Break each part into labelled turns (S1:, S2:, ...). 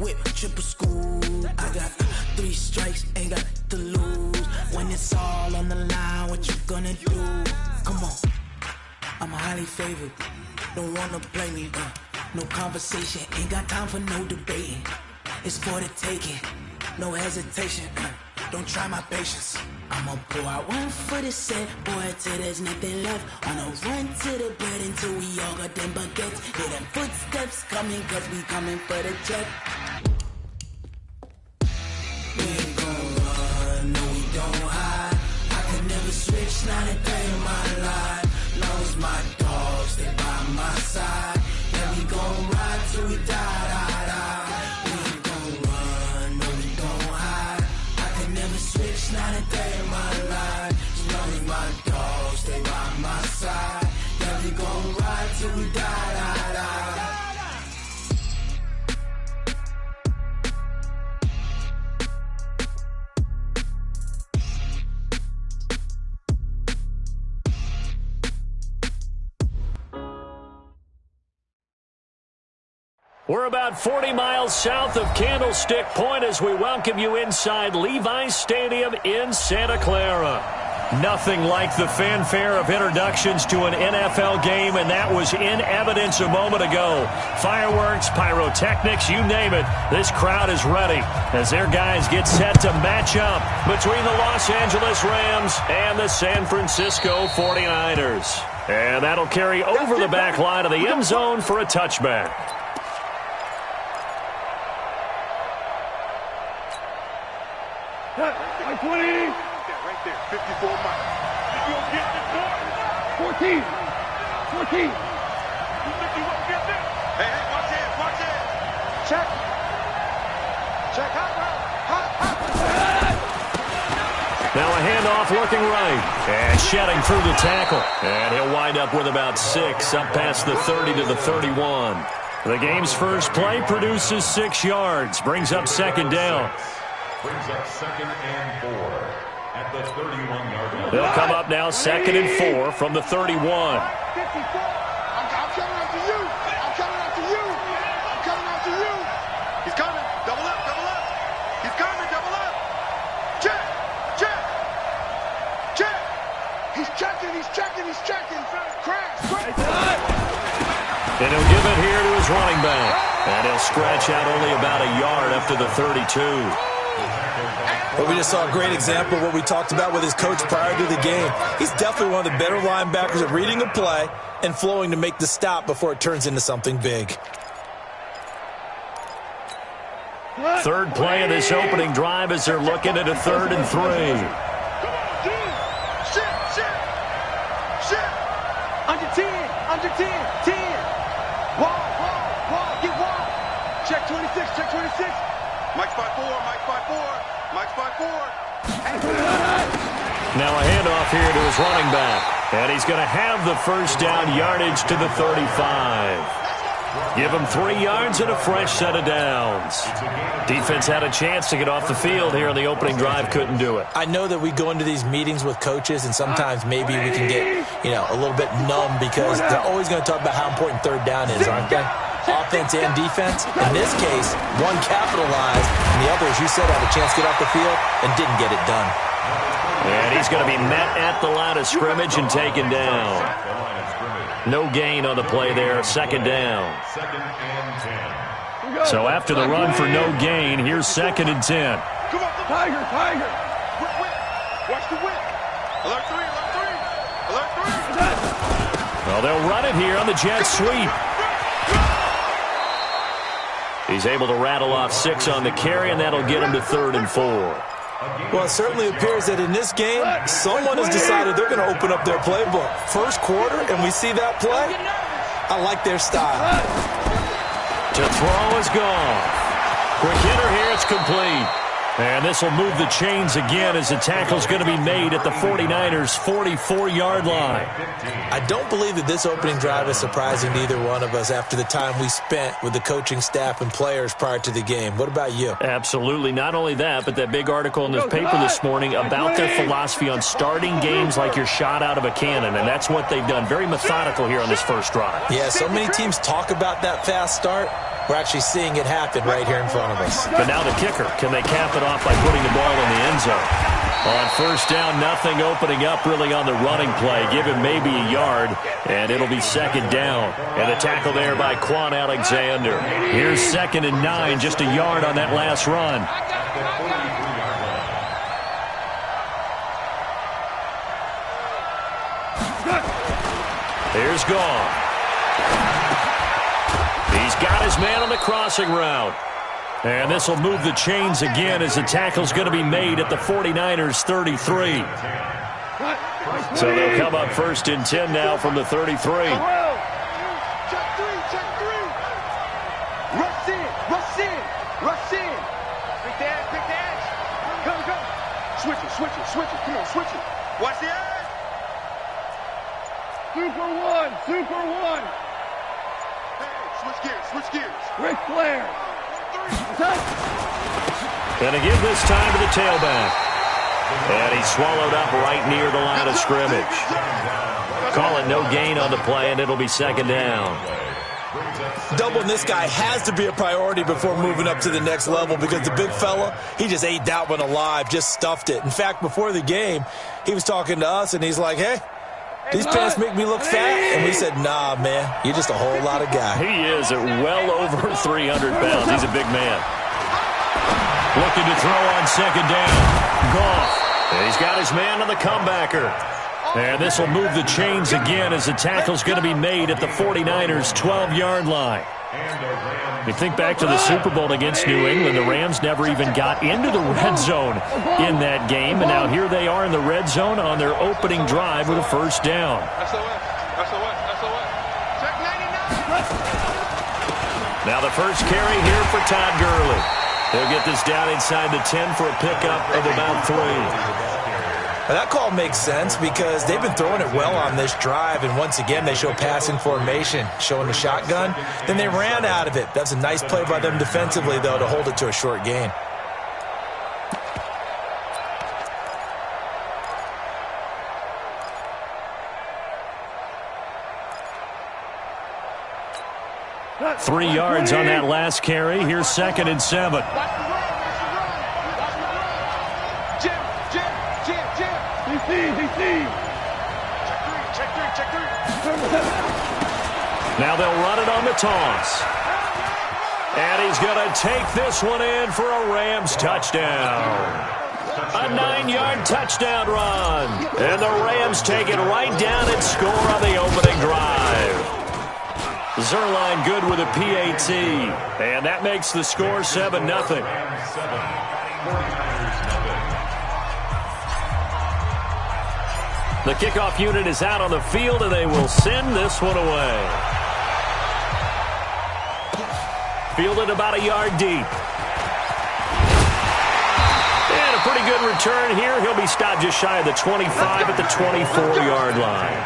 S1: whip, triple school. I got 3 strikes, ain't got to lose. When it's all on the line, what you gonna do? Come on, I'm highly favored. Don't wanna play me, no conversation. Ain't got time for no debating. It's for the taking, no hesitation. Don't try my patience. I'ma pour out 1 for the set, boy, till there's nothing left. On a run to the bread until we all got them baguettes. Hear them footsteps coming, cause we coming for the check. We ain't gon' run, no we don't hide. I can never switch, not a day in my life. Long as my dogs, they by my side. Yeah, we gon' ride till we die, die, die. We ain't gon' run, no we don't hide. I can never switch, not a day in my life. As long as my dogs, stay by my side. Yeah, we gon' ride till we die, die, die.
S2: We're about 40 miles south of Candlestick Point as we welcome you inside Levi's Stadium in Santa Clara. Nothing like the fanfare of introductions to an NFL game, and that was in evidence a moment ago. Fireworks, pyrotechnics, you name it. This crowd is ready as their guys get set to match up between the Los Angeles Rams and the San Francisco 49ers. And that'll carry over the back line of the end zone for a touchback.
S3: Like 20. Yeah, right there. 54 miles. You gonna get this boy? 14. 14. You think you won't get this? Hey, watch it, watch it. Check. Check. Hot.
S2: Now a handoff looking right. And shedding through the tackle. And he'll wind up with about 6 up past the 30 to the 31. The game's first play produces 6 yards. Brings up second down.
S4: Brings up 2nd and 4 at the 31-yard line.
S2: They'll come up now 2nd and 4 from the 31.
S3: 54. I'm coming after you. I'm coming after you. I'm coming after you. He's coming. Double up, double up. He's coming, double up. Check, check, check. He's checking, he's checking, he's checking. Crash.
S2: And he'll give it here to his running back. And he'll stretch out only about a yard up to the 32.
S5: But we just saw a great example of what we talked about with his coach prior to the game. He's definitely one of the better linebackers at reading a play and flowing to make the stop before it turns into something big.
S2: Third play of this opening drive as they're looking at a 3rd and 3.
S3: Come on, dude. Shit. Under 10, under 10, 10. Wall, get wall. Check 26, check 26. Mike's 5-4, Mike's 5-4. Mike's 5-4.
S2: Now a handoff here to his running back. And he's going to have the first down yardage to the 35. Give him 3 yards and a fresh set of downs. Defense had a chance to get off the field here in the opening drive. Couldn't do it.
S5: I know that we go into these meetings with coaches, and sometimes maybe we can get, a little bit numb because they're always going to talk about how important 3rd down is, aren't they? Offense and defense. In this case, one capitalized, and the other, as you said, had a chance to get off the field and didn't get it done.
S2: And he's going to be met at the line of scrimmage and taken down. No gain on the play there, 2nd down. So after the run for no gain, here's 2nd and 10.
S3: Come on, Tiger. Whip. Watch the whip. Alert 3.
S2: Well, they'll run it here on the jet sweep. He's able to rattle off 6 on the carry, and that'll get him to 3rd and 4.
S5: Well, it certainly appears that in this game, someone has decided they're going to open up their playbook. First quarter, and we see that play. I like their style.
S2: To throw is gone. Quick hitter here, it's complete. And this will move the chains again as the tackle's going to be made at the 49ers' 44-yard line.
S5: I don't believe that this opening drive is surprising to either one of us after the time we spent with the coaching staff and players prior to the game. What about you?
S2: Absolutely. Not only that, but that big article in this paper this morning about their philosophy on starting games like you're shot out of a cannon, and that's what they've done. Very methodical here on this first drive.
S5: Yeah, so many teams talk about that fast start. we're actually seeing it happen right here in front of us.
S2: But now the kicker. Can they cap it off by putting the ball in the end zone? On first down, nothing opening up really on the running play. Give him maybe a yard, and it'll be second down. And the tackle there by Quan Alexander. Here's 2nd and 9, just a yard on that last run. Here's Goff. He's got his man on the crossing route. And this will move the chains again as the tackle's going to be made at the 49ers 33. So they'll come up 1st and 10 now from the 33.
S3: Check 3, check 3. Rush in, rush in, rush in. Big dash. Come. Switch it. Come on, switch it. Watch the edge. Super one. Hey, switch gears. Ric Flair.
S2: And again this time to the tailback. And he's swallowed up right near the line of scrimmage. Call it no gain on the play, and it'll be second down.
S5: Doubling this guy has to be a priority before moving up to the next level because the big fella, he just ate that one alive, just stuffed it. In fact, before the game, he was talking to us, and he's like, hey, these pants make me look fat. And we said, nah, man, you're just a whole lot of guy.
S2: He is at well over 300 pounds. He's a big man. Looking to throw on second down. Goff. And he's got his man on the comebacker. And this will move the chains again as the tackle's going to be made at the 49ers' 12-yard line. You think back to the Super Bowl against New England, the Rams never even got into the red zone in that game, and now here they are in the red zone on their opening drive with a first down. Now the first carry here for Todd Gurley. He'll get this down inside the 10 for a pickup of about 3.
S5: Now that call makes sense because they've been throwing it well on this drive, and once again they show passing formation, showing the shotgun. Then they ran out of it. That's a nice play by them defensively, though, to hold it to a short gain.
S2: Got 3 yards on that last carry. Here's 2nd and 7. Now they'll run it on the toss. And he's going to take this one in for a Rams touchdown. A 9-yard touchdown run. And the Rams take it right down and score on the opening drive. Zerline good with a PAT. And that makes the score 7-0. The kickoff unit is out on the field, and they will send this one away. Fielded about a yard deep. And a pretty good return here. He'll be stopped just shy of the 25 at the 24-yard line.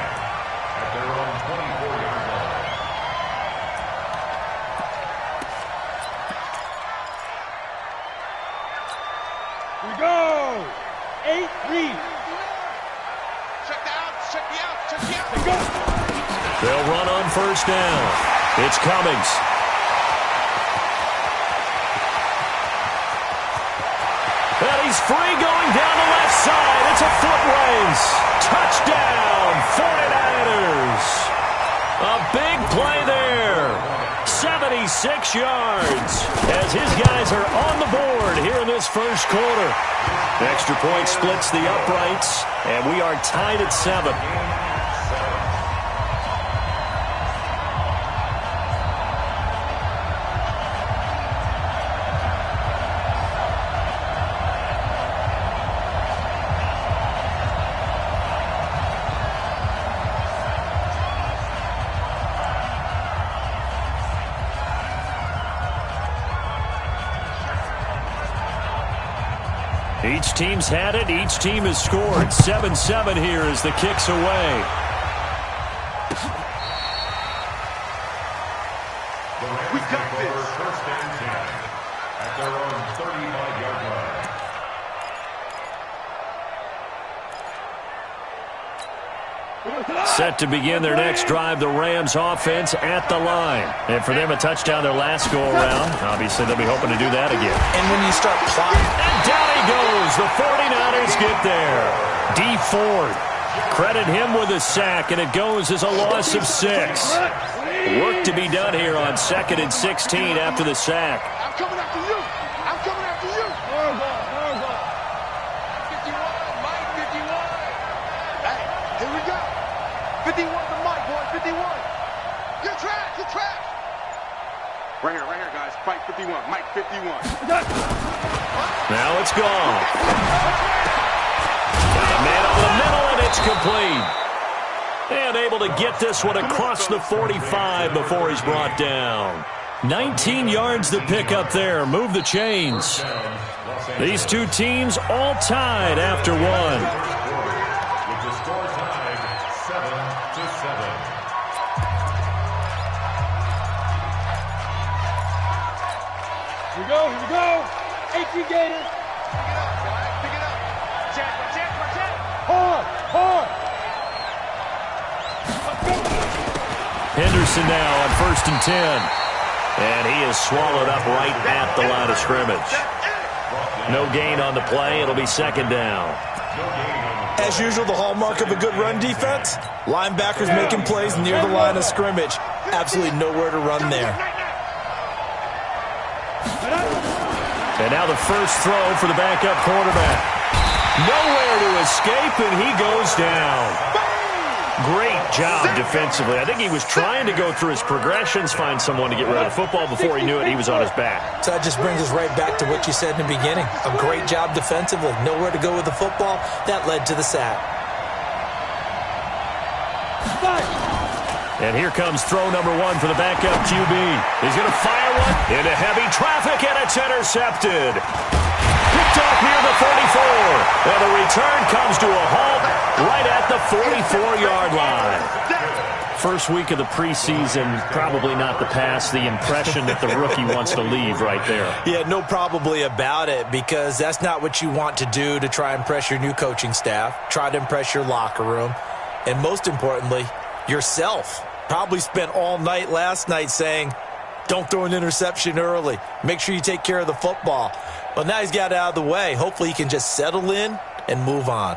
S3: Here we go. 8-3.
S2: They'll run on first down. It's Cummings. And he's free going down the left side. It's a foot race. Touchdown, 49ers. A big play there. 76 yards as his guys are on the board here in this first quarter. Extra point splits the uprights, and we are tied at 7. Each team's had it. Each team has scored. 7-7 here as the kick's away.
S3: We got this.
S4: First and 10 at their own 35-yard line.
S2: Set to begin their next drive, the Rams offense at the line. And for them, a touchdown their last go-around. Obviously, they'll be hoping to do that again.
S5: And when you start plotting...
S2: And down he goes. The 49ers get there. D Ford. Credit him with a sack, and it goes as a loss of 6. Work to be done here on 2nd and 16 after the sack.
S3: I'm coming after you. I'm coming after you. 51, Mike, 51. Hey, here we go. 51 to Mike, boys, 51. You're trash, you're trash. Right here, guys. Fight 51, Mike 51.
S2: Now it's gone. Got a man over the middle, and it's complete. And able to get this one across the 45 before he's brought down. 19 yards to pick up there. Move the chains. These two teams all tied after one.
S4: With the score tied 7-7.
S6: Here we go. 18 Gators.
S3: Pick it up. Check.
S6: Hard.
S2: Henderson now on 1st and 10. And he is swallowed up right at the line of scrimmage. No gain on the play. It'll be 2nd down.
S5: As usual, the hallmark of a good run defense, linebackers making plays near the line of scrimmage. Absolutely nowhere to run there.
S2: And now the first throw for the backup quarterback. Nowhere to escape, and he goes down. Great job defensively. I think he was trying to go through his progressions, find someone to get rid of the football. Before he knew it, he was on his back.
S5: So that just brings us right back to what you said in the beginning. A great job defensively. Nowhere to go with the football. That led to the sack.
S2: And here comes throw number 1 for the backup QB. He's going to fire one into heavy traffic, and it's intercepted. Picked up near the 44. And the return comes to a halt right at the 44-yard line. First week of the preseason, probably not the pass, the impression that the rookie wants to leave right there.
S5: Yeah, no probably about it, because that's not what you want to do to try and impress your new coaching staff, try to impress your locker room, and most importantly, yourself. Probably spent all night last night saying, don't throw an interception early. Make sure you take care of the football. But now he's got it out of the way. Hopefully he can just settle in and move on.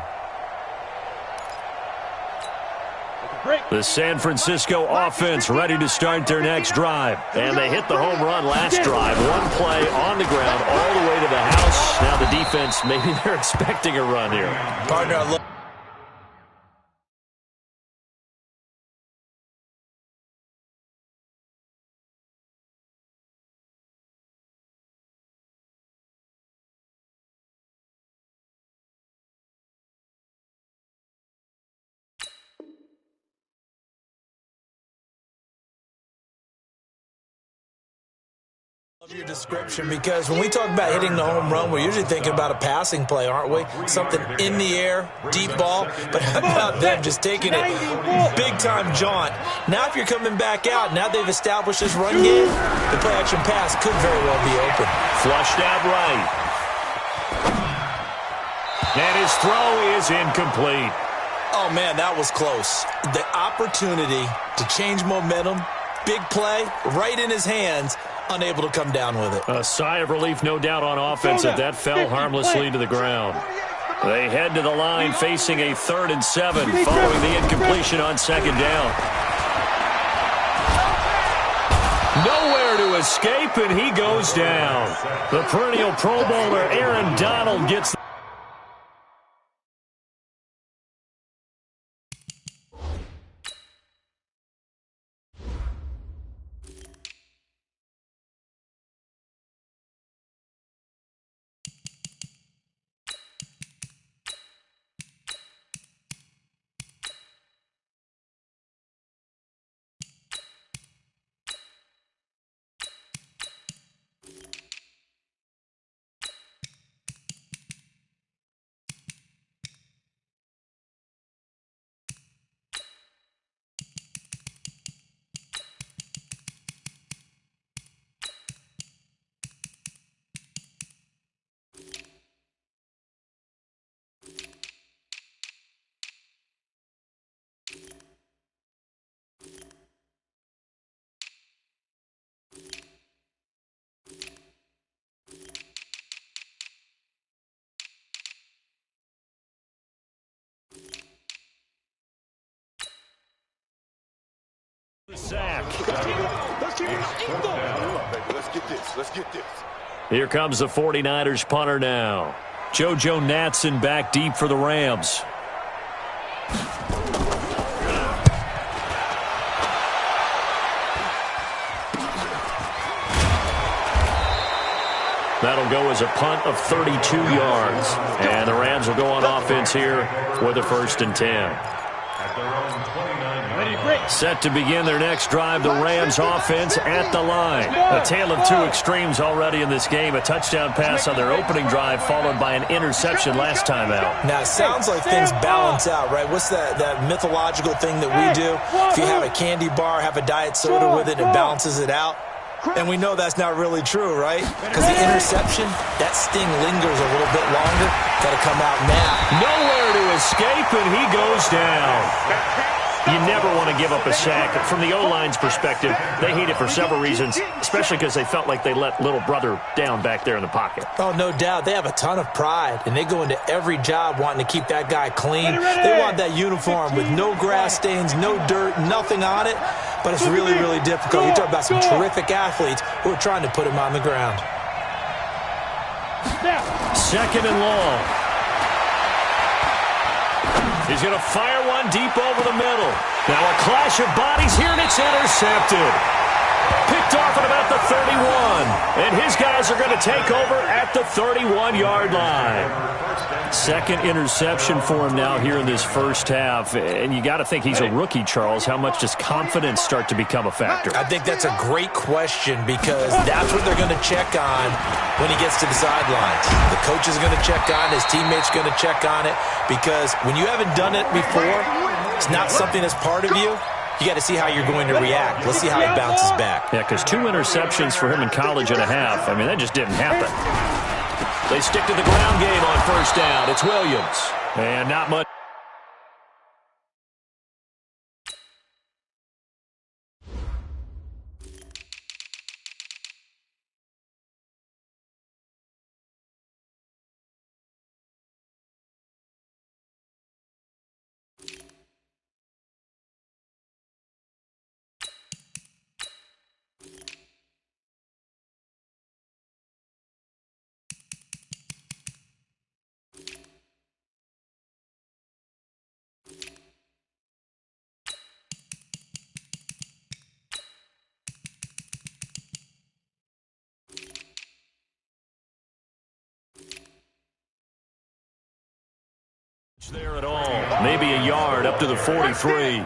S2: The San Francisco offense ready to start their next drive. And they hit the home run last drive. One play on the ground all the way to the house. Now the defense, maybe they're expecting a run here.
S5: Partner, look. Your description, because when we talk about hitting the home run, we're usually thinking about a passing play, aren't we? Something in the air, deep ball. But how about them just taking it big-time jaunt? Now if you're coming back out, now they've established this run game, the play-action pass could very well be open.
S2: Flushed out right. And his throw is incomplete.
S5: Oh, man, that was close. The opportunity to change momentum, big play, right in his hands, unable to come down with it.
S2: A sigh of relief, no doubt, on offense that that fell harmlessly to the ground. They head to the line facing a 3rd and 7 following the incompletion on 2nd down. Nowhere to escape, and he goes down. The perennial Pro Bowler Aaron Donald gets Sack.
S3: Let's get this. Let's get this.
S2: Here comes the 49ers punter now. JoJo Natson back deep for the Rams. That'll go as a punt of 32 yards. And the Rams will go on offense here with a 1st and 10. Set to begin their next drive, the Rams offense at the line. A tale of two extremes already in this game. A touchdown pass on their opening drive followed by an interception last time out.
S5: Now, it sounds like things balance out, right? What's that mythological thing that we do? If you have a candy bar, have a diet soda with it, it balances it out. And we know that's not really true, right? Because the interception, that sting lingers a little bit longer. Got to come out now.
S2: Nowhere to escape, and he goes down. You never want to give up a sack. From the O-line's perspective, they hate it for several reasons, especially because they felt like they let little brother down back there in the pocket.
S5: Oh, no doubt. They have a ton of pride, and they go into every job wanting to keep that guy clean. They want that uniform with no grass stains, no dirt, nothing on it. But it's really, really difficult. You talk about some terrific athletes who are trying to put him on the ground.
S2: 2nd and long. He's going to fire one deep over the middle. Now a clash of bodies here, and it's intercepted. Picked off at about the 31. And his guys are going to take over at the 31-yard line. 2nd interception for him now here in this first half. And you got to think he's a rookie, Charles. How much does confidence start to become a factor?
S5: I think that's a great question because that's what they're going to check on when he gets to the sidelines. The coach is going to check on, his teammates going to check on it, because when you haven't done it before, it's not something that's part of you. You got to see how you're going to react. Let's see how he bounces back.
S2: Yeah, because 2 interceptions for him in college and a half. I mean, that just didn't happen. They stick to the ground game on 1st down. It's Williams. And not much. There at all. Maybe a yard up to the 43.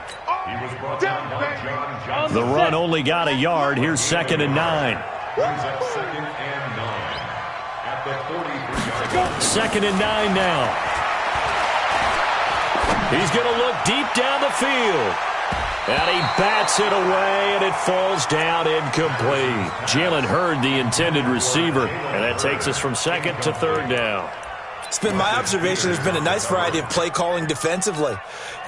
S2: The run only got a yard. Here's 2nd and 9. 2nd and 9 now. He's going to look deep down the field. And he bats it away, and it falls down incomplete. Jalen Hurd, the intended receiver. And that takes us from 2nd to 3rd down.
S5: It's been my observation there's been a nice variety of play calling defensively.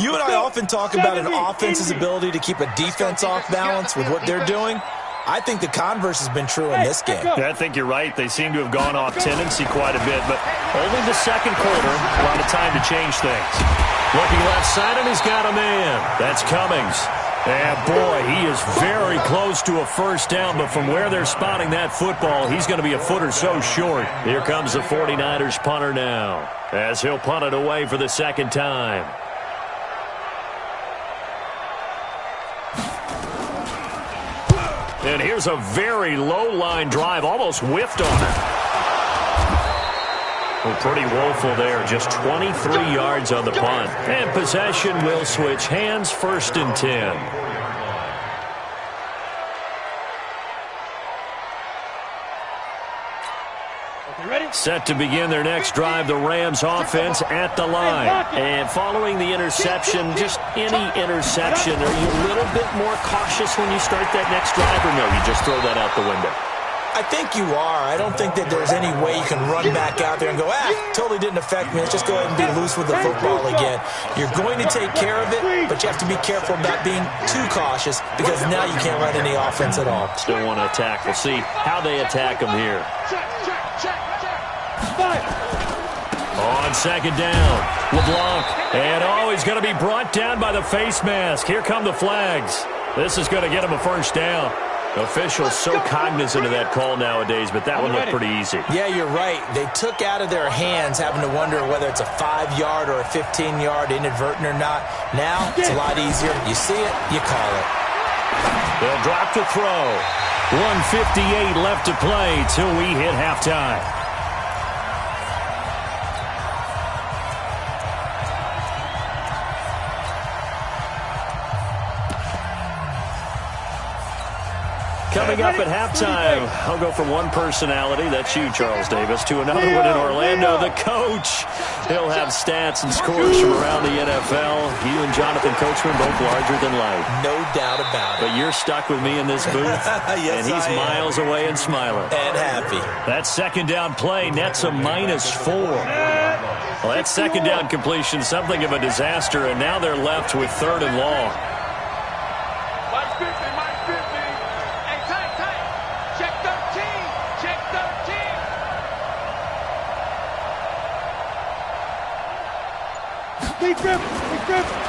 S5: You and I often talk about an offense's ability to keep a defense off balance with what they're doing. I think the converse has been true in this game.
S2: Yeah, I think you're right. They seem to have gone off tendency quite a bit, but only the 2nd quarter, a lot of time to change things. Looking left side, and he's got a man. That's Cummings. And boy, he is very close to a 1st down, but from where they're spotting that football, he's going to be a foot or so short. Here comes the 49ers punter now, as he'll punt it away for the 2nd time. And here's a very low-line drive, almost whiffed on it. Well, pretty woeful there, just 23 yards on the punt. And possession will switch hands, 1st and 10. Set to begin their next drive, the Rams offense at the line. And following the interception, just any interception, are you a little bit more cautious when you start that next drive, or no, you just throw that out the window?
S5: I think you are. I don't think that there's any way you can run back out there and go, totally didn't affect me. Let's just go ahead and be loose with the football again. You're going to take care of it, but you have to be careful about being too cautious because now you can't run any offense at all.
S2: Still want to attack. We'll see how they attack them here. On 2nd down, LeBlanc. And he's going to be brought down by the face mask. Here come the flags. This is going to get him a first down. Officials so cognizant of that call nowadays, but that one looked pretty easy.
S5: Yeah, you're right. They took out of their hands having to wonder whether it's a 5-yard or a 15-yard inadvertent or not. Now, it's a lot easier. You see it, you call it.
S2: They'll drop to throw. 1:58 left to play till we hit halftime. Coming up at halftime, I'll go from one personality, that's you, Charles Davis, to another one in Orlando, the coach. He'll have stats and scores from around the NFL. You and Jonathan Coachman both larger than life.
S5: No doubt about it.
S2: But you're stuck with me in this booth,
S5: yes,
S2: and he's miles away and smiling.
S5: And happy.
S2: That second down play nets a -4. Well, that second down completion, something of a disaster, and now they're left with 3rd and long.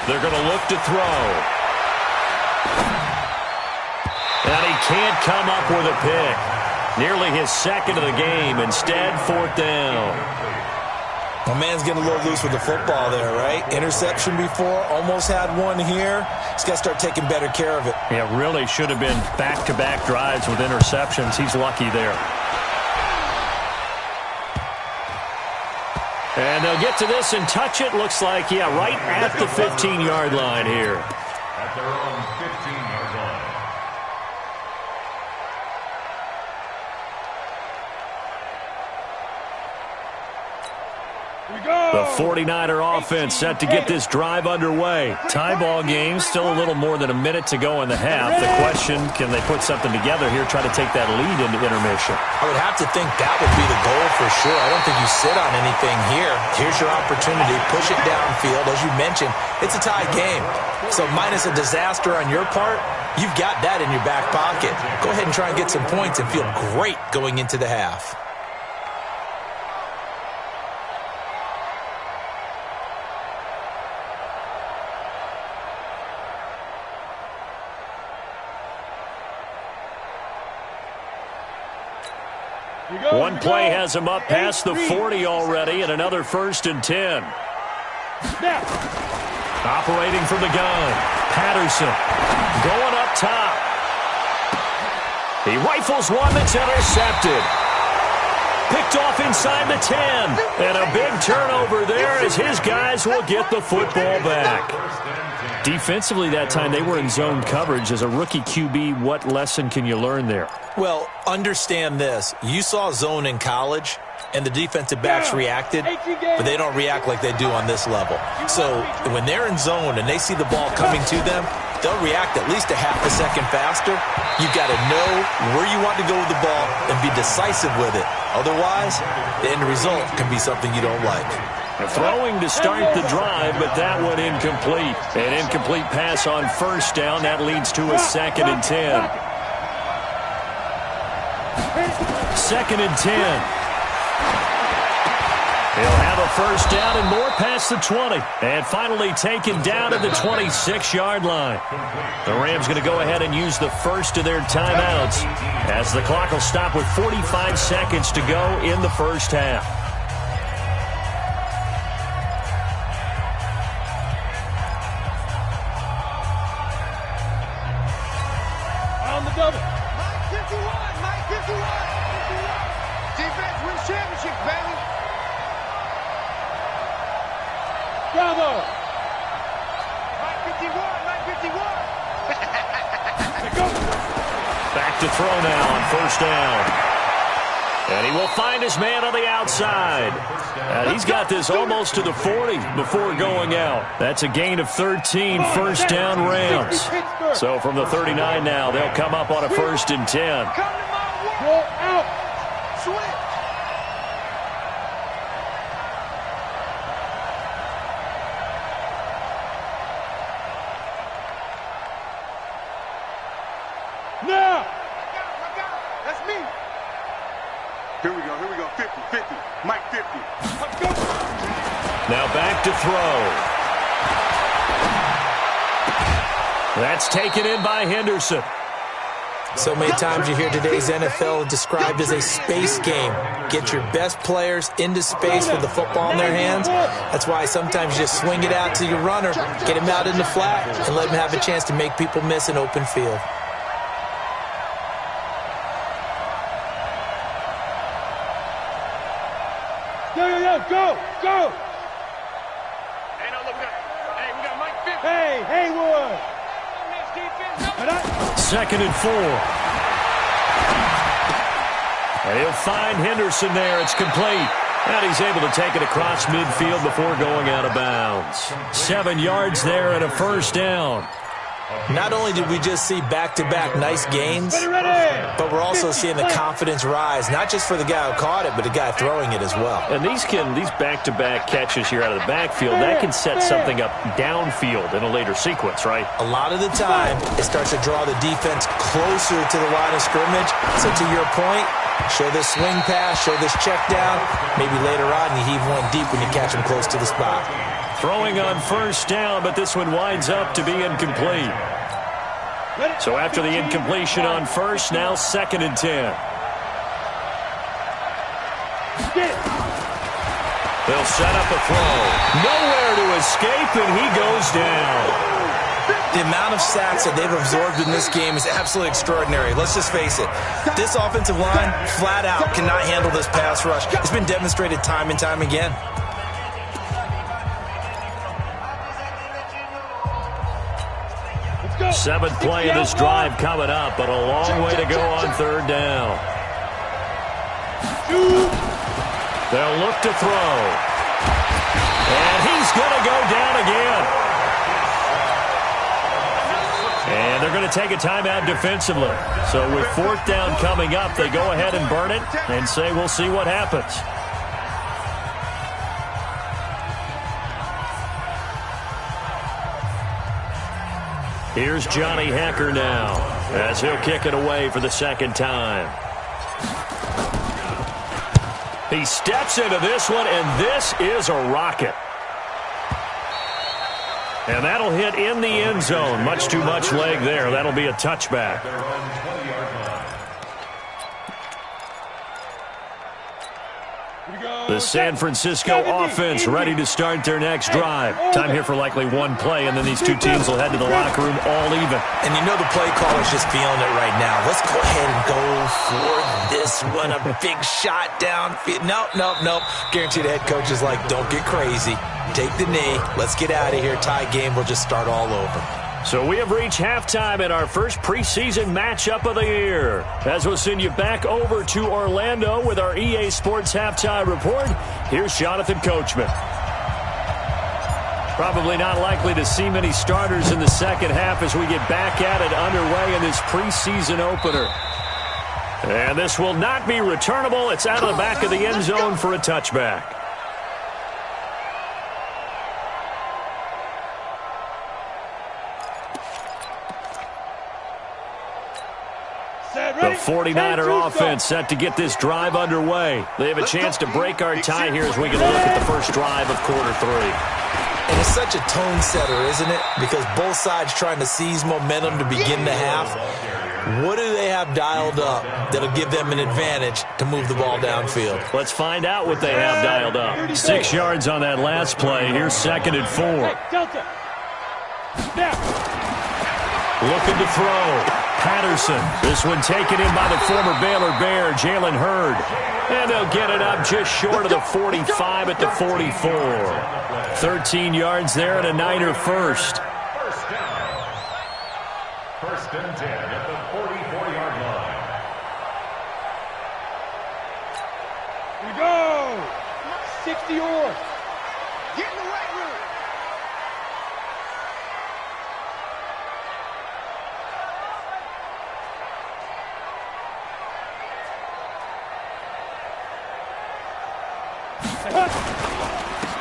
S2: They're going to look to throw. And he can't come up with a pick. Nearly his second of the game. Instead, 4th down.
S5: My man's getting a little loose with the football there, right? Interception before, almost had one here. He's got to start taking better care of it.
S2: Yeah, really should have been back-to-back drives with interceptions. He's lucky there. And they'll get to this and touch it. Looks like, yeah, right at the 15-yard line here.
S4: At their own 15-yard line.
S2: The 49er offense set to get this drive underway. Tie ball game, still a little more than a minute to go in the half. The question, can they put something together here, try to take that lead into intermission?
S5: I would have to think that would be the goal for sure. I don't think you sit on anything here. Here's your opportunity. Push it downfield. As you mentioned, it's a tie game. So minus a disaster on your part, you've got that in your back pocket. Go ahead and try and get some points and feel great going into the half.
S2: One play has him up past the 40 already, and another 1st and 10. Operating from the gun, Patterson going up top. He rifles one that's intercepted. Picked off inside the 10. And a big turnover there as his guys will get the football back. Defensively that time, they were in zone coverage. As a rookie QB, what lesson can you learn there?
S5: Well, understand this. You saw zone in college, and the defensive backs reacted, but they don't react like they do on this level. So when they're in zone and they see the ball coming to them, they'll react at least a half a second faster. You've got to know where you want to go with the ball and be decisive with it. Otherwise, the end result can be something you don't like.
S2: Throwing to start the drive, but that one incomplete. An incomplete pass on 1st down. That leads to a 2nd and 10. 2nd and 10. He'll have a 1st down and more past the 20. And finally taken down at the 26-yard line. The Rams going to go ahead and use the first of their timeouts as the clock will stop with 45 seconds to go in the first half.
S6: On the double.
S3: Mike 51, Mike 51. Defense wins championships, baby.
S6: Bravo.
S3: Mike 51, Mike 51.
S6: Go.
S2: Back to throw now on 1st down. And he will find his man on the outside. He's got this almost to the 40 before going out. That's a gain of 13, 1st down Rams. So from the 39 now, they'll come up on a 1st and 10.
S3: Come to my
S6: Go
S3: way.
S6: out.
S3: Switch.
S6: Now.
S3: That's me. Here we go. 50, 50. Mike 50.
S6: Let's go.
S2: Now back to throw. That's taken in by Henderson.
S5: So many times you hear today's NFL described as a space game. Get your best players into space with the football in their hands. That's why sometimes you just swing it out to your runner, get him out in the flat, and let him have a chance to make people miss an open field.
S6: Go!
S3: Hey, no, look, we got Mike Fifth.
S6: Hey, Haywood!
S2: 2nd and 4. And he'll find Henderson there. It's complete. And he's able to take it across midfield before going out of bounds. 7 yards there and a first down.
S5: Not only did we just see back-to-back nice gains, but we're also seeing the confidence rise, not just for the guy who caught it, but the guy throwing it as well.
S2: And these back-to-back catches here out of the backfield, that can set something up downfield in a later sequence, right?
S5: A lot of the time, it starts to draw the defense closer to the line of scrimmage. So to your point, show this swing pass, show this check down. Maybe later on you heave one deep when you catch them close to the spot.
S2: Throwing on first down, but this one winds up to be incomplete. So after the incompletion on first, now 2nd and 10. They'll set up a throw. Nowhere to escape, and he goes down.
S5: The amount of sacks that they've absorbed in this game is absolutely extraordinary. Let's just face it. This offensive line, flat out, cannot handle this pass rush. It's been demonstrated time and time again.
S2: Seventh play of this drive coming up, but a long way to go on 3rd down. They'll look to throw. And he's going to go down again. And they're going to take a timeout defensively. So with 4th down coming up, they go ahead and burn it and say we'll see what happens. Here's Johnny Hacker now as he'll kick it away for the 2nd time. He steps into this one, and this is a rocket. And that'll hit in the end zone. Much too much leg there. That'll be a touchback. The San Francisco offense ready to start their next drive. Time here for likely one play, and then these two teams will head to the locker room all even.
S5: And you know the play caller's just feeling it right now. Let's go ahead and go for this one. A big shot downfield. Nope. Guarantee the head coach is like, don't get crazy. Take the knee. Let's get out of here. Tie game. We'll just start all over.
S2: So we have reached halftime in our first preseason matchup of the year. As we'll send you back over to Orlando with our EA Sports Halftime Report, here's Jonathan Coachman. Probably not likely to see many starters in the second half as we get back at it underway in this preseason opener. And this will not be returnable. It's out of the back of the end zone for a touchback. The 49er offense set to get this drive underway. They have a chance to break our tie here as we get a look at the first drive of quarter 3.
S5: And it's such a tone setter, isn't it? Because both sides trying to seize momentum to begin the half. What do they have dialed up that'll give them an advantage to move the ball downfield?
S2: Let's find out what they have dialed up. 6 yards on that last play. Here's 2nd and 4. Looking to throw. Patterson. This one taken in by the former Baylor Bear, Jalen Hurd. And they'll get it up just short of the 45 at the 44. 13 yards there and a Niner first.
S4: First and 10 at the 44-yard line.
S6: Here we go. 60 yards.
S3: Get in the right room.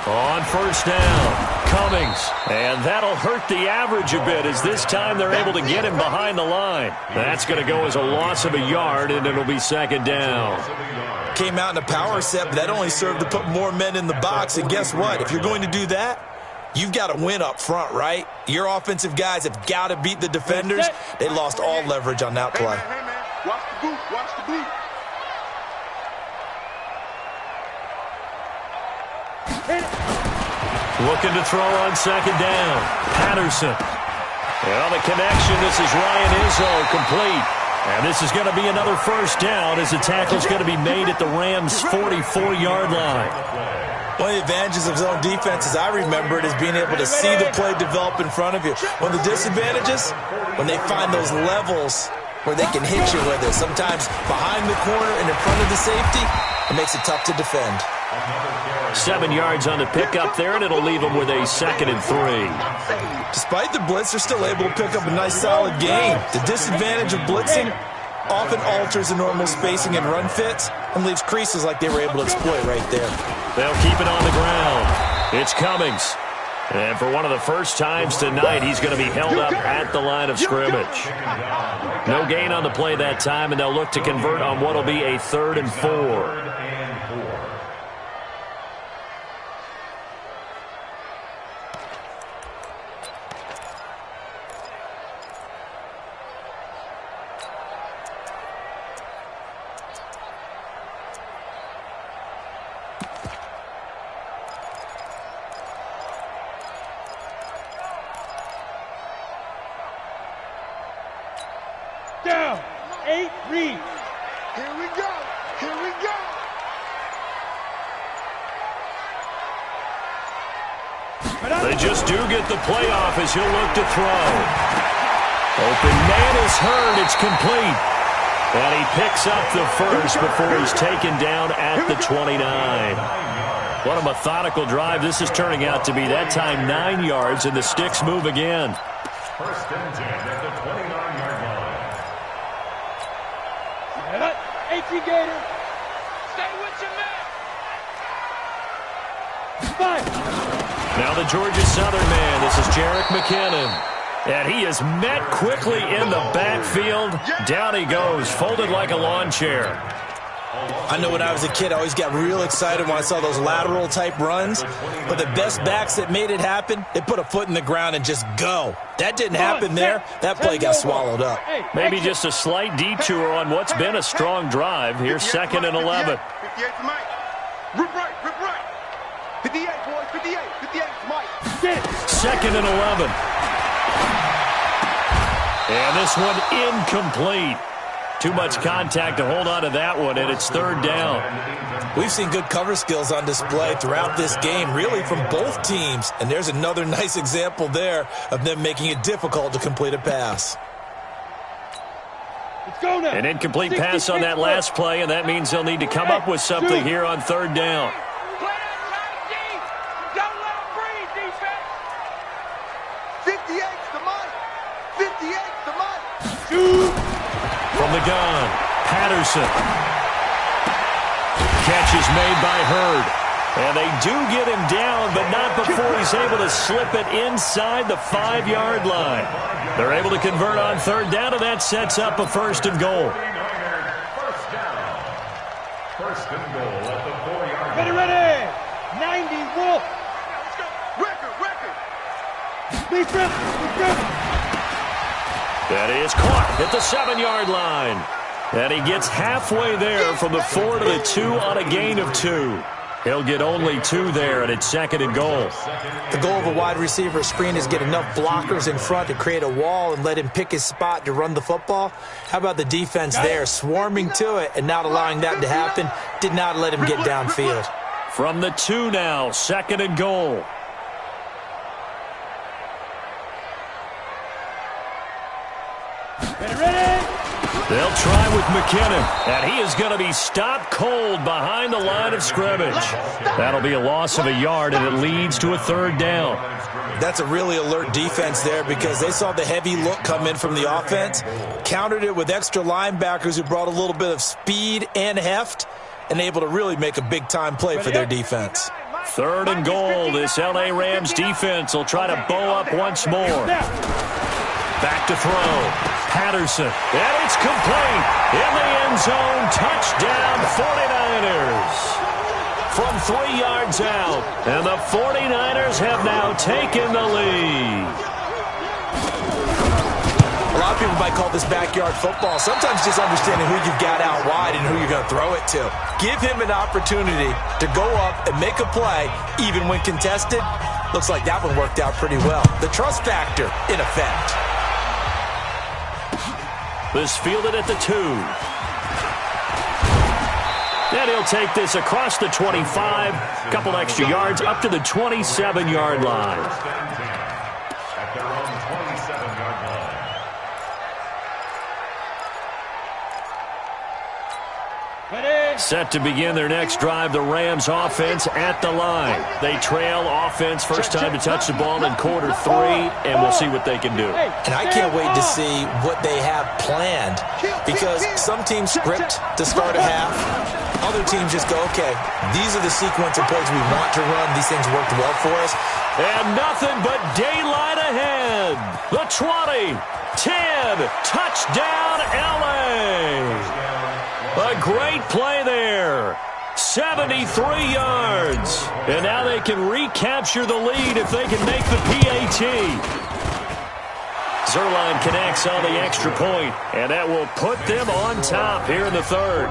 S2: On first down, Cummings. And that'll hurt the average a bit as this time they're able to get him behind the line. That's going to go as a loss of a yard, and it'll be 2nd down.
S5: Came out in a power set, but that only served to put more men in the box. And guess what? If you're going to do that, You've got to win up front, right? Your offensive guys have got to beat the defenders. They lost all leverage on that play.
S3: Hey, man. Watch the boot. Watch the boot.
S2: Looking to throw on second down. Patterson. Well, the connection, this is Ryan Izzo, complete. And this is going to be another first down as the tackle's going to be made at the Rams' 44-yard line.
S5: One of the advantages of zone defense, as I remember it, is being able to see the play develop in front of you. One of the disadvantages, when they find those levels where they can hit you with it, sometimes behind the corner and in front of the safety, it makes it tough to defend.
S2: 7 yards on the pickup there, and it'll leave them with a 2nd and 3.
S5: Despite the blitz, they're still able to pick up a nice, solid gain. The disadvantage of blitzing often alters the normal spacing and run fits and leaves creases like they were able to exploit right there.
S2: They'll keep it on the ground. It's Cummings. And for one of the first times tonight, he's going to be held up at the line of scrimmage. No gain on the play that time, and they'll look to convert on what will be a 3rd and 4.
S6: Down. 8, read.
S3: Here we go. Here we go.
S2: They just do get the playoff as he'll look to throw. Open man is heard. It's complete. And he picks up the first before he's taken down at the 29. What a methodical drive this is turning out to be. That time 9 yards, and the sticks move again.
S4: First and 10 at the 29-yard line.
S6: 18 Gator.
S3: Stay with your man.
S6: 5.
S2: Now the Georgia Southern man. This is Jerick McKinnon. And he is met quickly in the backfield. Down he goes, folded like a lawn chair.
S5: I know when I was a kid, I always got real excited when I saw those lateral-type runs. But the best backs that made it happen, they put a foot in the ground and just go. That didn't happen there. That play got swallowed up.
S2: Maybe just a slight detour on what's been a strong drive. Here's 2nd and 11.
S3: 58 to Mike. Rip right, rip right. 58, boys, 58. 58 to Mike.
S2: 2nd and 11. And this one incomplete. Too much contact to hold on to that one, and it's 3rd down.
S5: We've seen good cover skills on display throughout this game, really from both teams. And there's another nice example there of them making it difficult to complete a pass.
S6: Let's go now.
S2: An incomplete pass on that last play, and that means they'll need to come up with something here on 3rd down.
S3: Play outside deep. Don't let him breathe, defense. 58 to Mike. 58 to Mike.
S2: From the gun, Patterson. Catch is made by Hurd. And they do get him down, but not before he's able to slip it inside the 5-yard line. They're able to convert on 3rd down, and that sets up a 1st and goal.
S4: First down. First and goal at the 4-yard line.
S6: Ready. 90, Wolf.
S3: Let's go. Record.
S6: Be trip.
S2: That is caught at the 7-yard line. And he gets halfway there from the 4 to the 2 on a gain of 2. He'll get only 2 there, and it's 2nd and goal.
S5: The goal of a wide receiver screen is get enough blockers in front to create a wall and let him pick his spot to run the football. How about the defense there, swarming to it and not allowing that to happen? Did not let him get downfield.
S2: From the 2 now, 2nd and goal.
S6: Ready.
S2: They'll try with McKinnon, and he is going to be stopped cold behind the line of scrimmage. That'll be a loss of a yard, and it leads to a 3rd down.
S5: That's a really alert defense there because they saw the heavy look come in from the offense, countered it with extra linebackers who brought a little bit of speed and heft, and able to really make a big-time play for their defense.
S2: 3rd and goal. This L.A. Rams defense will try to bow up once more. Back to throw. Patterson. And it's complete. In the end zone. Touchdown 49ers. from 3 yards out. And the 49ers have now taken the lead.
S5: A lot of people might call this backyard football. Sometimes just understanding who you've got out wide and who you're going to throw it to. Give him an opportunity to go up and make a play, even when contested. Looks like that one worked out pretty well. The trust factor in effect.
S2: This fielded at the 2. And he'll take this across the 25. A couple extra yards up to the 27-yard line.
S4: At their own 27-yard line.
S2: Set to begin their next drive, the Rams offense at the line. They trail offense, first time to touch the ball in quarter 3, and we'll see what they can do.
S5: And I can't wait to see what they have planned, because some teams script to start a half. Other teams just go, okay, these are the sequence of plays we want to run. These things worked well for us.
S2: And nothing but daylight ahead. The 20, 10, touchdown LA. A great play there. 73 yards. And now they can recapture the lead if they can make the PAT. Zerline connects on the extra point, and that will put them on top here in the third.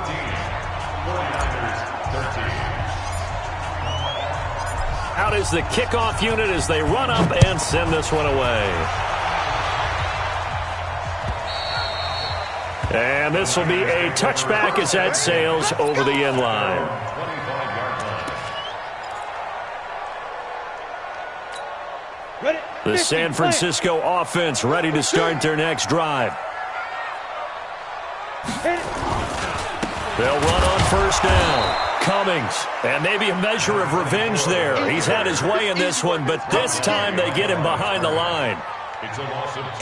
S2: Out is the kickoff unit as they run up and send this one away. And this will be a touchback as that sails over the end line. The San Francisco offense ready to start their next drive. They'll run on first down. Cummings, and maybe a measure of revenge there. He's had his way in this one, but this time they get him behind the line.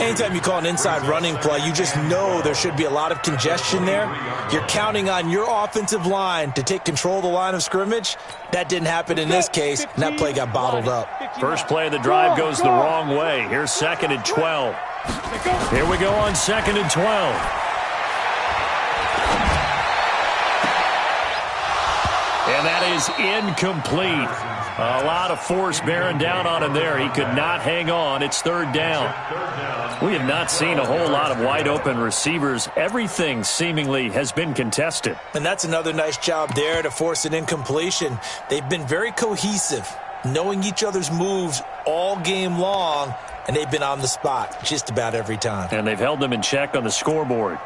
S5: Anytime you call an inside running play, you just know there should be a lot of congestion there. You're counting on your offensive line to take control of the line of scrimmage. That didn't happen in this case, and that play got bottled up.
S2: First play of the drive goes the wrong way. Here's 2nd and 12. Here we go on 2nd and 12. And that is incomplete. A lot of force bearing down on him there. He could not hang on. It's 3rd down. We have not seen a whole lot of wide-open receivers. Everything seemingly has been contested.
S5: And that's another nice job there to force an incompletion. They've been very cohesive, knowing each other's moves all game long, and they've been on the spot just about every time.
S2: And they've held them in check on the scoreboard.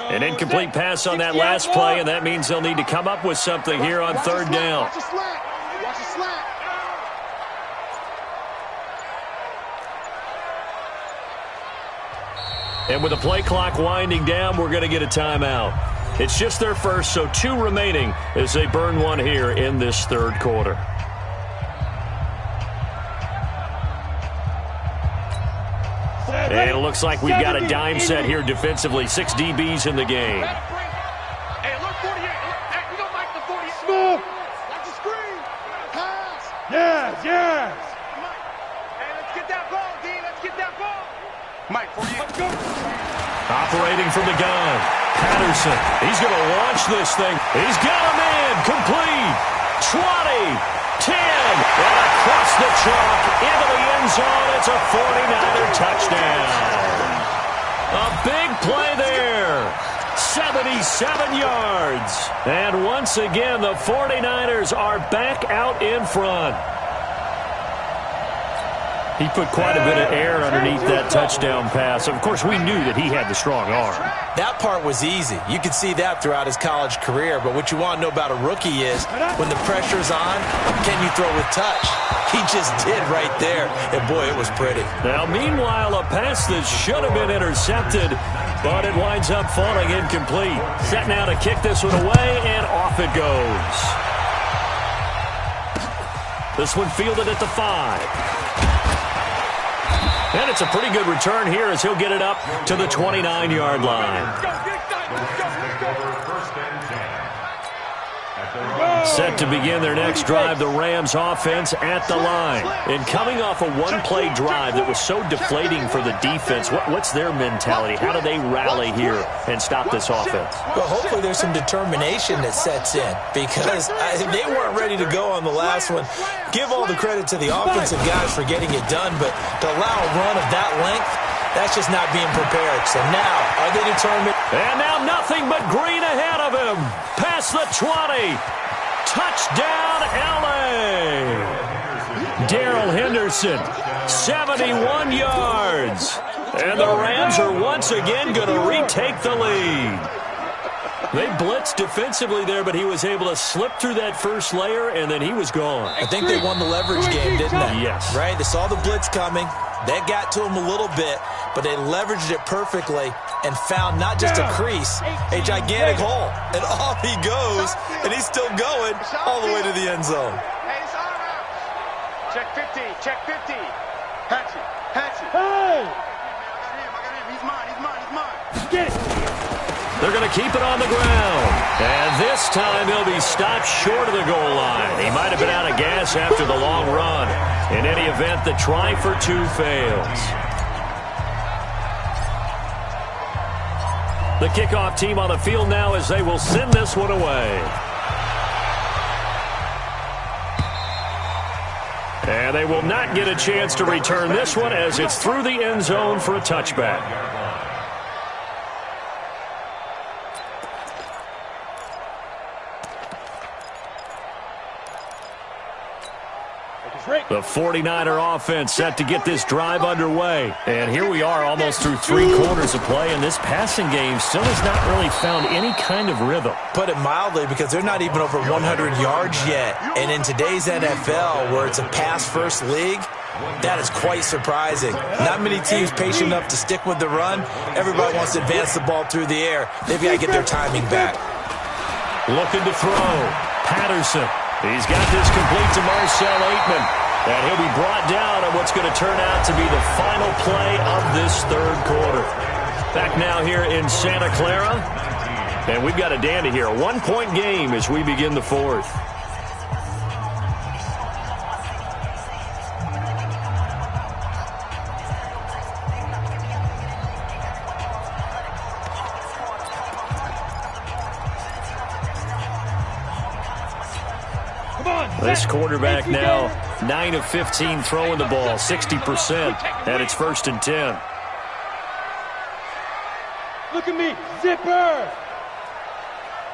S2: An incomplete pass on that last play, and that means they'll need to come up with something here on 3rd down.
S3: Watch the slant. Watch the slant.
S2: And with the play clock winding down, we're going to get a timeout. It's just their first, so 2 remaining as they burn one here in this 3rd quarter. And it looks like we've got a dime set here defensively. 6 DBs in the game.
S3: Hey, look, 48. Hey, we don't like the 48. Smoke. Watch the screen. Pass.
S6: Yes, yes.
S3: Mike. Hey, let's get that ball, D. Let's get that ball. Mike, 48. Let's go.
S2: Operating from the gun. Patterson. He's going to launch this thing. He's got him in. Complete. 20. 10, and across the chalk into the end zone. It's a 49er touchdown. A big play there. 77 yards. And once again, the 49ers are back out in front. He put quite a bit of air underneath that touchdown pass. Of course, we knew that he had the strong arm.
S5: That part was easy. You could see that throughout his college career. But what you want to know about a rookie is when the pressure's on, can you throw with touch? He just did right there. And, boy, it was pretty.
S2: Now, meanwhile, a pass that should have been intercepted, but it winds up falling incomplete. Set now to kick this one away, and off it goes. This one fielded at the 5. And it's a pretty good return here as he'll get it up to the 29-yard line.
S3: Let's go.
S2: Set to begin their next drive, the Rams offense at the line. And coming off a one-play drive that was so deflating for the defense, what's their mentality? How do they rally here and stop this offense?
S5: Well, hopefully there's some determination that sets in because they weren't ready to go on the last one. Give all the credit to the offensive guys for getting it done, but to allow a run of that length, that's just not being prepared. So now, are they determined?
S2: And now nothing but green ahead of him. Past the 20. Touchdown, L.A. Darrell Henderson, 71 yards. And the Rams are once again going to retake the lead. They blitzed defensively there, but he was able to slip through that first layer, and then he was gone.
S5: I think they won the leverage game, didn't they?
S2: Yes.
S5: Right? They saw the blitz coming. That got to him a little bit, but they leveraged it perfectly and found not just a crease, a gigantic hole. And off he goes, and he's still going all the way to the end zone.
S3: Hey, it's all right. Check 50. Check 50. Hatchet. Hatchet.
S6: Hey!
S3: I got him. He's mine.
S6: Get it!
S2: They're going to keep it on the ground. And this time he'll be stopped short of the goal line. He might have been out of gas after the long run. In any event, the try for two fails. The kickoff team on the field now as they will send this one away. And they will not get a chance to return this one as it's through the end zone for a touchback. The 49er offense set to get this drive underway. And here we are almost through three quarters of play, and this passing game still has not really found any kind of rhythm.
S5: Put it mildly, because they're not even over 100 yards yet. And in today's NFL, where it's a pass-first league, that is quite surprising. Not many teams patient enough to stick with the run. Everybody wants to advance the ball through the air. They've got to get their timing back.
S2: Looking to throw. Patterson. He's got this complete to Marcel Aitman. And he'll be brought down on what's going to turn out to be the final play of this third quarter. Back now here in Santa Clara. And we've got a dandy here. A one-point game as we begin the fourth. This quarterback now 9 of 15 throwing the ball, 60%, and it's 1st and 10.
S6: Look at me, zipper!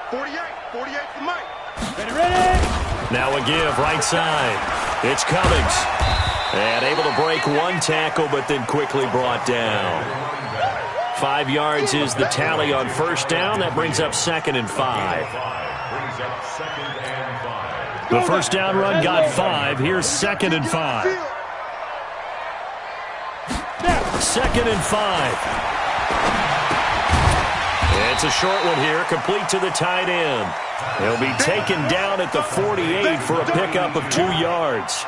S3: 48 for Mike.
S6: Ready?
S2: Now a give, right side. It's Cummings. And able to break one tackle, but then quickly brought down. 5 yards is the tally on first down. That brings up 2nd and 5. The first down run got 5. Here's 2nd and 5. 2nd and 5. It's a short one here, complete to the tight end. He'll be taken down at the 48 for a pickup of 2 yards.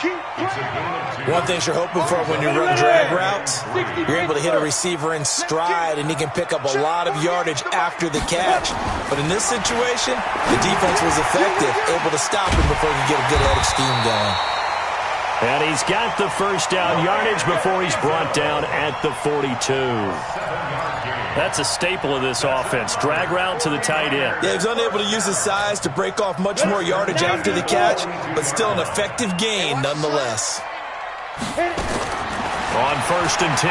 S5: One thing you're hoping for when you run drag routes, you're able to hit a receiver in stride, and he can pick up a lot of yardage after the catch. But in this situation, the defense was effective, able to stop him before he could get a good head of steam going.
S2: And he's got the first down yardage before he's brought down at the 42. That's a staple of this offense. Drag route to the tight end.
S5: Yeah, he was unable to use his size to break off much more yardage after the catch, but still an effective gain nonetheless.
S2: On 1st and 10,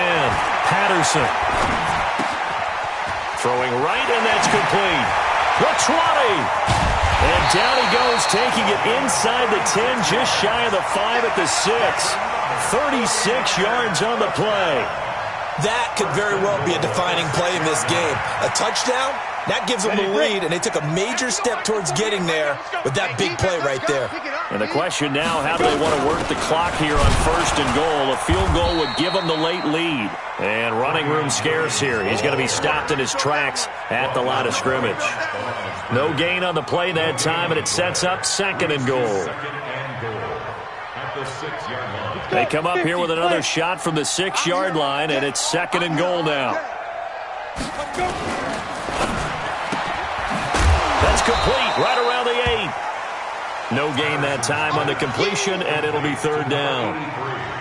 S2: Patterson. Throwing right, and that's complete. The 20. And down he goes, taking it inside the 10, just shy of the 5 at the 6. 36 yards on the play.
S5: That could very well be a defining play in this game. A touchdown, that gives them the lead, and they took a major step towards getting there with that big play right there.
S2: And the question now, how do they want to work the clock here on 1st and goal? A field goal would give them the late lead. And running room scarce here. He's going to be stopped in his tracks at the line of scrimmage. No gain on the play that time, and it sets up 2nd and goal. They come up here with another shot from the 6-yard line, and it's 2nd and goal now. That's complete right around the 8. No gain that time on the completion, and it'll be third down.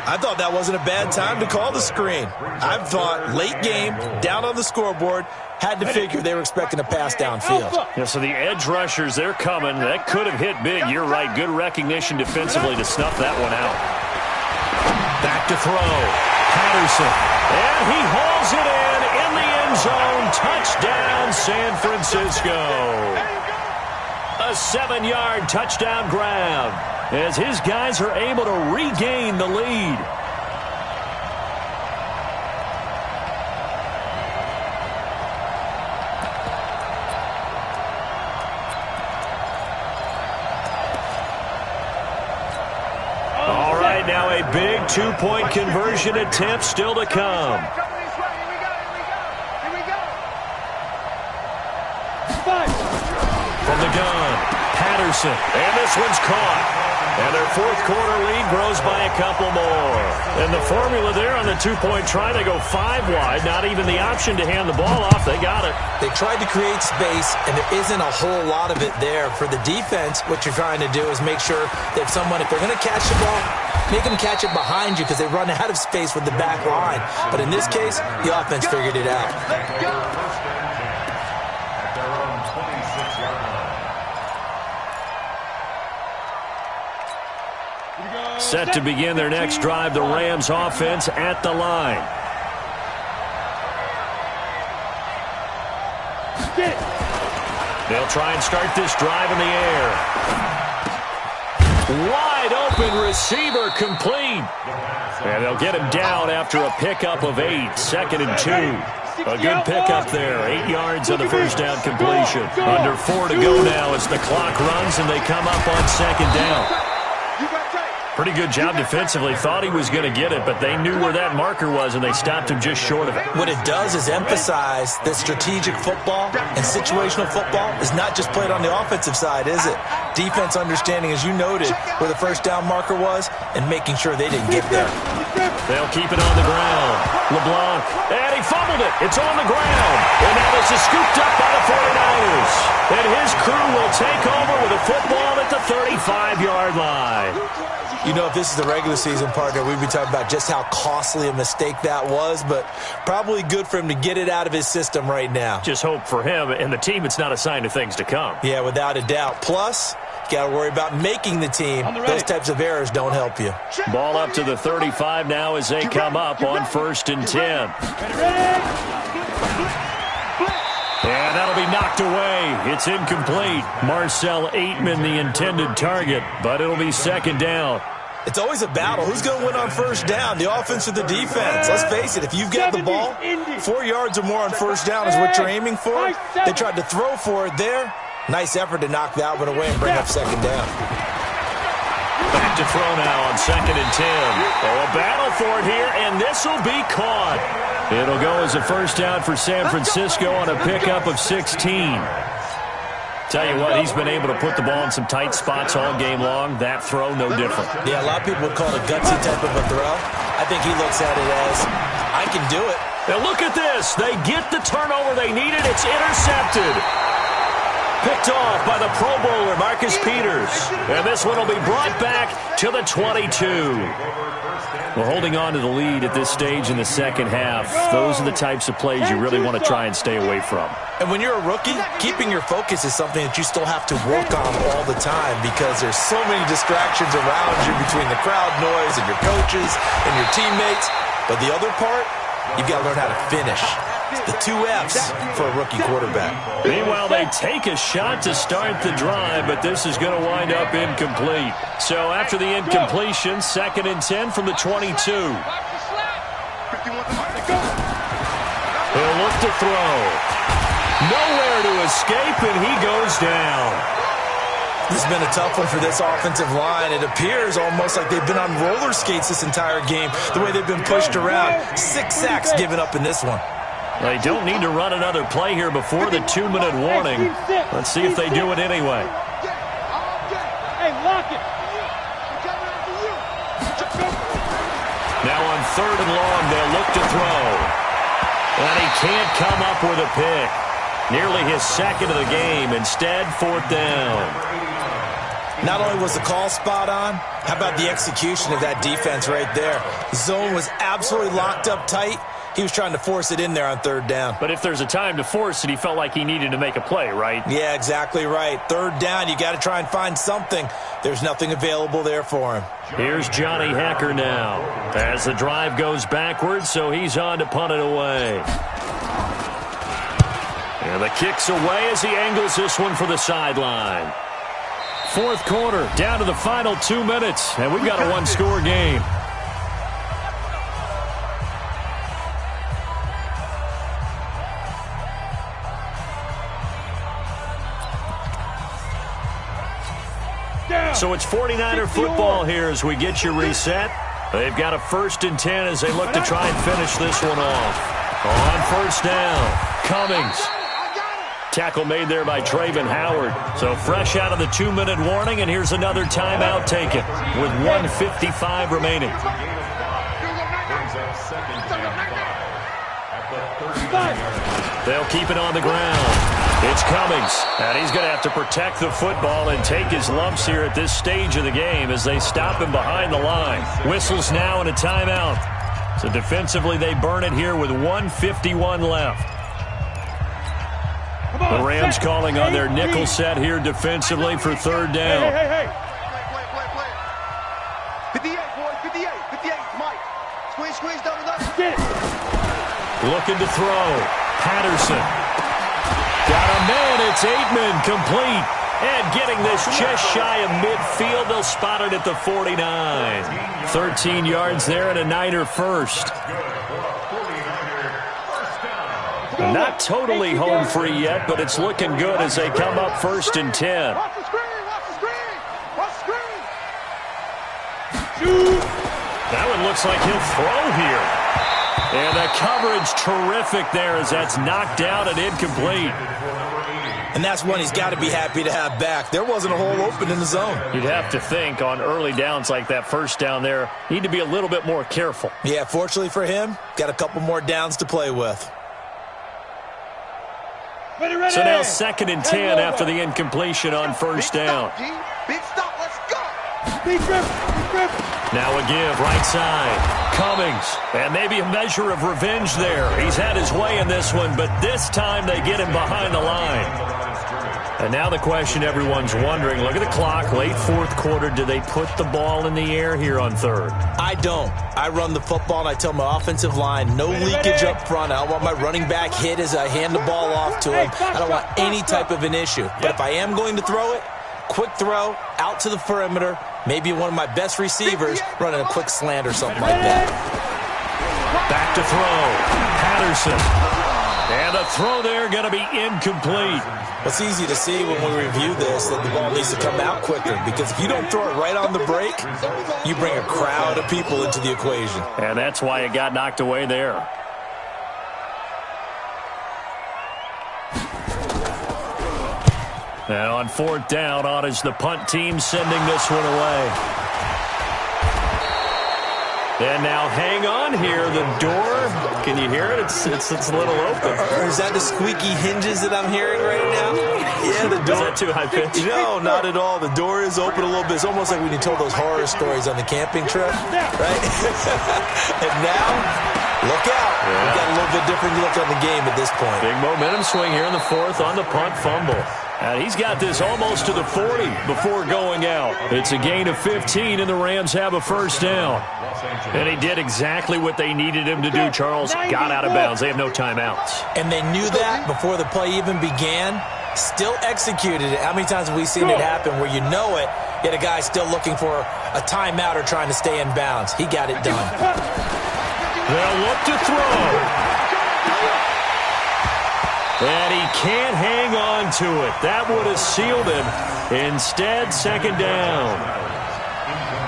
S5: I thought that wasn't a bad time to call the screen. I thought late game, down on the scoreboard, had to figure they were expecting a pass downfield.
S2: Yeah, so the edge rushers, they're coming. That could have hit big. You're right. Good recognition defensively to snuff that one out. Back to throw. Patterson. And he hauls it in the end zone. Touchdown, San Francisco. A 7-yard touchdown grab as his guys are able to regain the lead. All right, now a big 2-point conversion attempt still to come. From the gun, Patterson, and this one's caught. And their fourth quarter lead grows by a couple more. And the formula there on the 2-point try, they go 5 wide, not even the option to hand the ball off. They got it.
S5: They tried to create space, and there isn't a whole lot of it there. For the defense, what you're trying to do is make sure that if they're going to catch the ball, make them catch it behind you because they run out of space with the back line. But in this case, the offense figured it out.
S2: Set to begin their next drive, the Rams offense at the line. They'll try and start this drive in the air. Wide open receiver complete. And they'll get him down after a pickup of 8, 2nd and 2. A good pickup there, 8 yards on the first down completion. Under 4 to go now as the clock runs and they come up on 2nd down. Pretty good job defensively. Thought he was going to get it, but they knew where that marker was, and they stopped him just short of it.
S5: What it does is emphasize that strategic football and situational football is not just played on the offensive side, is it? Defense understanding, as you noted, where the first down marker was and making sure they didn't get there.
S2: They'll keep it on the ground. LeBlanc, and he fumbled it. It's on the ground. And now this is scooped up by the 49ers. And his crew will take over with a football at the 35-yard line.
S5: You know, if this is the regular season, partner, we'd be talking about just how costly a mistake that was, but probably good for him to get it out of his system right now.
S2: Just hope for him and the team it's not a sign of things to come.
S5: Yeah, without a doubt. Plus, you got to worry about making the team. Those types of errors don't help you.
S2: Ball up to the 35 now as they come up on 1st and 10. And that'll be knocked away. It's incomplete. Marcel Aitman, the intended target, but it'll be 2nd down.
S5: It's always a battle. Who's going to win on first down, the offense or the defense? Let's face it, if you've got the ball, 4 yards or more on first down is what you're aiming for. They tried to throw for it there. Nice effort to knock that one away and bring up 2nd down.
S2: Back to throw now on 2nd and 10. Oh, a battle for it here, and this will be caught. It'll go as a first down for San Francisco on a pickup of 16. Tell you what, he's been able to put the ball in some tight spots all game long. That throw, no different.
S5: Yeah, a lot of people would call it a gutsy type of a throw. I think he looks at it as, I can do it.
S2: Now look at this. They get the turnover they needed. It's intercepted. Picked off by the Pro Bowler, Marcus Peters. And this one will be brought back to the 22. Well, holding on to the lead at this stage in the second half, those are the types of plays you really want to try and stay away from.
S5: And when you're a rookie, keeping your focus is something that you still have to work on all the time because there's so many distractions around you between the crowd noise and your coaches and your teammates. But the other part, you've got to learn how to finish. The 2 F's for a rookie quarterback.
S2: Meanwhile, they take a shot to start the drive, but this is going to wind up incomplete. So after the incompletion, 2nd and 10 from the 22. He'll look to throw. Nowhere to escape, and he goes down.
S5: This has been a tough one for this offensive line. It appears almost like they've been on roller skates this entire game, the way they've been pushed around. 6 sacks given up in this one.
S2: They don't need to run another play here before the 2-minute warning. Let's see if they do it anyway. Now on 3rd and long, they'll look to throw. And he can't come up with a pick. Nearly his 2nd of the game. Instead, 4th down.
S5: Not only was the call spot on, how about the execution of that defense right there? The zone was absolutely locked up tight. He was trying to force it in there on third down.
S2: But if there's a time to force it, he felt like he needed to make a play, right?
S5: Yeah, exactly right. Third down, you got to try and find something. There's nothing available there for him.
S2: Here's Johnny Hacker now as the drive goes backwards, so he's on to punt it away. And the kick's away as he angles this one for the sideline. Fourth quarter, down to the final 2 minutes, and we've got a one-score game. So it's 49er football here as we get you reset. They've got a 1st and 10 as they look to try and finish this one off. On first down, Cummings. Tackle made there by Traven Howard. So fresh out of the 2-minute warning, and here's another timeout taken with 1:55 remaining. They'll keep it on the ground. It's Cummings, and he's going to have to protect the football and take his lumps here at this stage of the game as they stop him behind the line. Whistles now and a timeout. So defensively, they burn it here with 1:51 left. The Rams calling on their nickel set here defensively for third down.
S3: Play. 58, boys, 58, 58, Mike. Squeeze, double up.
S2: Looking to throw. Patterson. Got a man, it's Aitman, complete. And getting this just shy of midfield, they'll spot it at the 49. 13 yards there and a Niner first. Not totally home free yet, but it's looking good as they come up 1st and 10.
S3: Watch the screen. Shoot.
S2: That one looks like he'll throw here. And the coverage terrific there as that's knocked out and incomplete.
S5: And that's one he's got to be happy to have back. There wasn't a hole open in the zone.
S2: You'd have to think on early downs like that first down there, need to be a little bit more careful.
S5: Yeah, fortunately for him, got a couple more downs to play with.
S6: Ready.
S2: So now 2nd and 10 after the incompletion on first down.
S3: Big stop, let's go.
S6: Big grip.
S2: Now a give, right side. Cummings, and maybe a measure of revenge there. He's had his way in this one, but this time they get him behind the line. And now the question everyone's wondering, look at the clock, late fourth quarter, do they put the ball in the air here on third?
S5: I don't. I run the football, and I tell my offensive line, no leakage up front. I don't want my running back hit as I hand the ball off to him. I don't want any type of an issue. But if I am going to throw it, quick throw, out to the perimeter, maybe one of my best receivers running a quick slant or something like that.
S2: Back to throw. Patterson. And the throw there going to be incomplete.
S5: It's easy to see when we review this that the ball needs to come out quicker, because if you don't throw it right on the break, you bring a crowd of people into the equation.
S2: And that's why it got knocked away there. And on fourth down, on is the punt team sending this one away. And now hang on here. The door, can you hear it? It's a little open.
S5: Or is that the squeaky hinges that I'm hearing right now? Yeah, the door.
S2: Is that too high pitched?
S5: No, not at all. The door is open a little bit. It's almost like when you told those horror stories on the camping trip, right? And now, look out. Yeah. We've got a little bit different look on the game at this point.
S2: Big momentum swing here in the fourth on the punt fumble. And he's got this almost to the 40 before going out. It's a gain of 15, and the Rams have a first down. And he did exactly what they needed him to do, Charles. Got out of bounds. They have no timeouts.
S5: And they knew that before the play even began. Still executed it. How many times have we seen it happen where you know it, yet a guy's still looking for a timeout or trying to stay in bounds? He got it done.
S2: They'll look to throw. And he can't hang on to it. That would have sealed him. Instead, second down.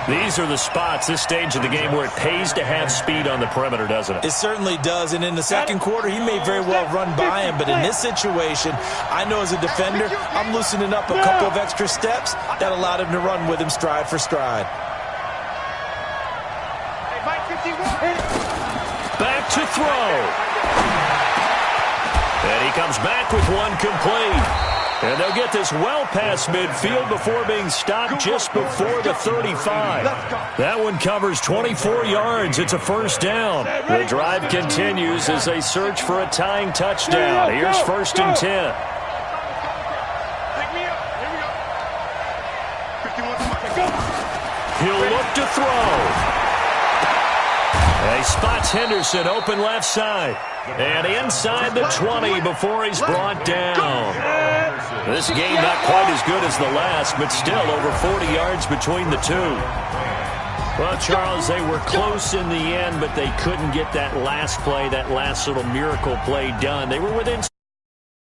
S2: These are the spots, this stage of the game, where it pays to have speed on the perimeter, doesn't it?
S5: It certainly does. And in the second quarter, he may very well run by him. But in this situation, I know as a defender, I'm loosening up a couple of extra steps that allowed him to run with him stride for stride.
S2: Back to throw. And he comes back with one complete. And they'll get this well past midfield before being stopped just before the 35. That one covers 24 yards. It's a first down. The drive continues as they search for a tying touchdown. Here's 1st and 10. He'll look to throw. He spots Henderson open left side. And inside the 20 before he's brought down. This game not quite as good as the last, but still over 40 yards between the two. Well, Charles, they were close in the end, but they couldn't get that last play, that last little miracle play done. They were within